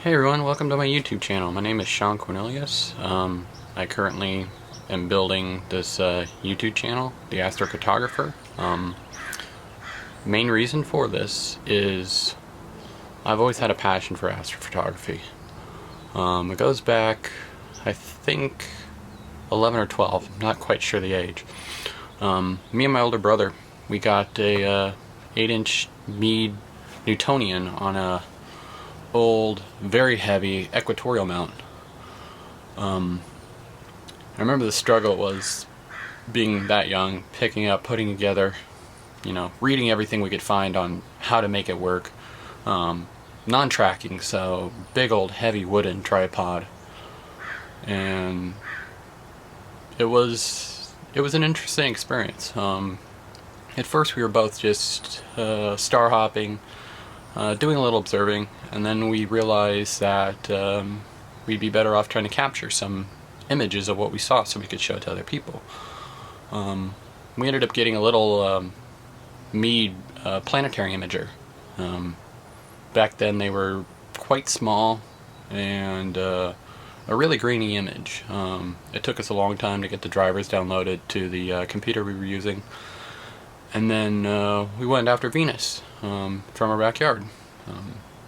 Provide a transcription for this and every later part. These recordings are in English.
Hey everyone, welcome to my YouTube channel. My name is Sean Cornelius. I currently am building this YouTube channel, the Astrophotographer. Main reason for this is I've always had a passion for astrophotography. It goes back, I think, 11 or 12. I'm not quite sure the age. Me and my older brother, we got a 8-inch Meade Newtonian on a old, very heavy equatorial mount. I remember the struggle it was being that young, picking up, putting together, reading everything we could find on how to make it work. Non-tracking, so big old heavy wooden tripod. And it was an interesting experience. At first we were both just star hopping, doing a little observing, and then we realized that we'd be better off trying to capture some images of what we saw so we could show it to other people. We ended up getting a little Meade planetary imager. Back then they were quite small and a really grainy image. It took us a long time to get the drivers downloaded to the computer we were using. And then we went after Venus from our backyard.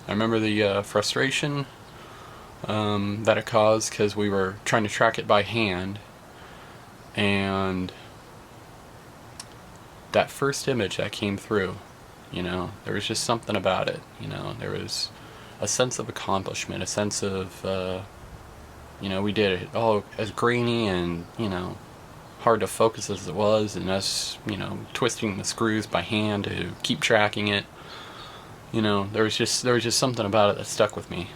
I remember the frustration that it caused because we were trying to track it by hand, and that first image that came through, there was just something about it. There was a sense of accomplishment, a sense of we did it all as grainy and hard to focus as it was, and us twisting the screws by hand to keep tracking it. There was just something about it that stuck with me.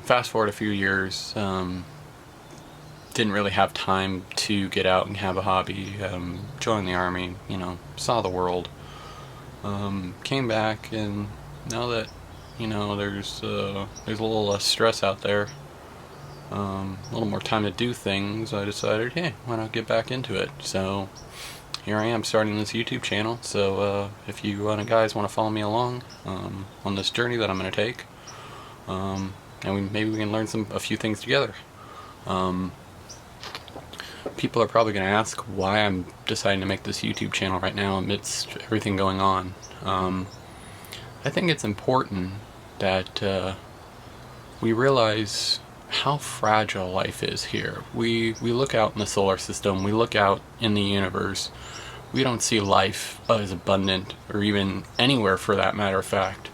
Fast forward a few years, didn't really have time to get out and have a hobby. Joined the army, saw the world. Came back, and now that there's a little less stress out there, a little more time to do things, I decided, hey, why not get back into it? So here I am starting this YouTube channel. So if you guys want to follow me along on this journey that I'm going to take, and maybe we can learn a few things together. People are probably going to ask why I'm deciding to make this YouTube channel right now amidst everything going on. I think it's important that we realize how fragile life is here. We look out in the solar system, we look out in the universe, we don't see life as abundant, or even anywhere for that matter of fact,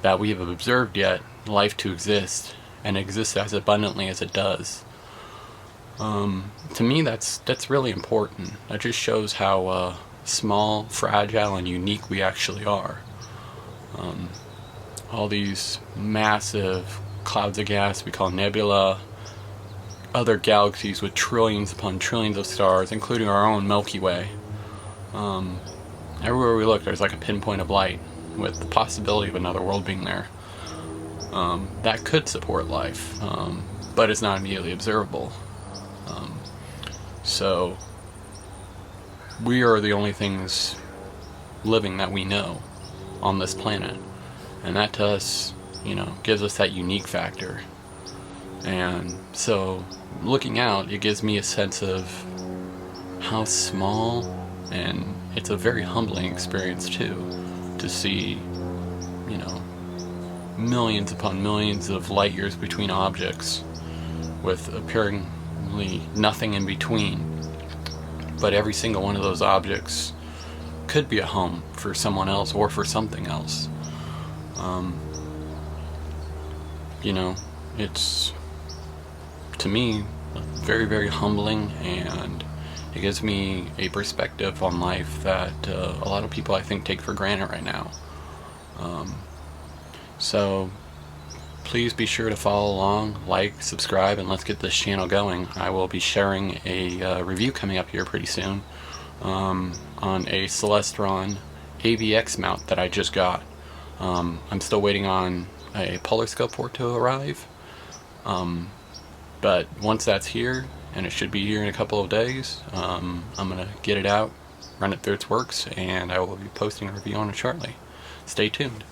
that we have observed yet, life to exist, and exist as abundantly as it does. To me, that's really important. That just shows how small, fragile, and unique we actually are. All these massive clouds of gas we call nebula, other galaxies with trillions upon trillions of stars, including our own Milky Way. Everywhere we look, there's like a pinpoint of light, with the possibility of another world being there. That could support life, but it's not immediately observable. So we are the only things living that we know on this planet, and that to us gives us that unique factor. And so looking out, it gives me a sense of how small, and it's a very humbling experience too, to see millions upon millions of light years between objects with apparently nothing in between, but every single one of those objects could be a home for someone else or for something else. It's, to me, very, very humbling, and it gives me a perspective on life that a lot of people, I think, take for granted right now. So please be sure to follow along, like, subscribe, and let's get this channel going. I will be sharing a review coming up here pretty soon on a Celestron AVX mount that I just got. I'm still waiting on a polar scope for it to arrive, but once that's here, and it should be here in a couple of days, I'm gonna get it out, run it through its works, and I will be posting a review on it shortly. Stay tuned.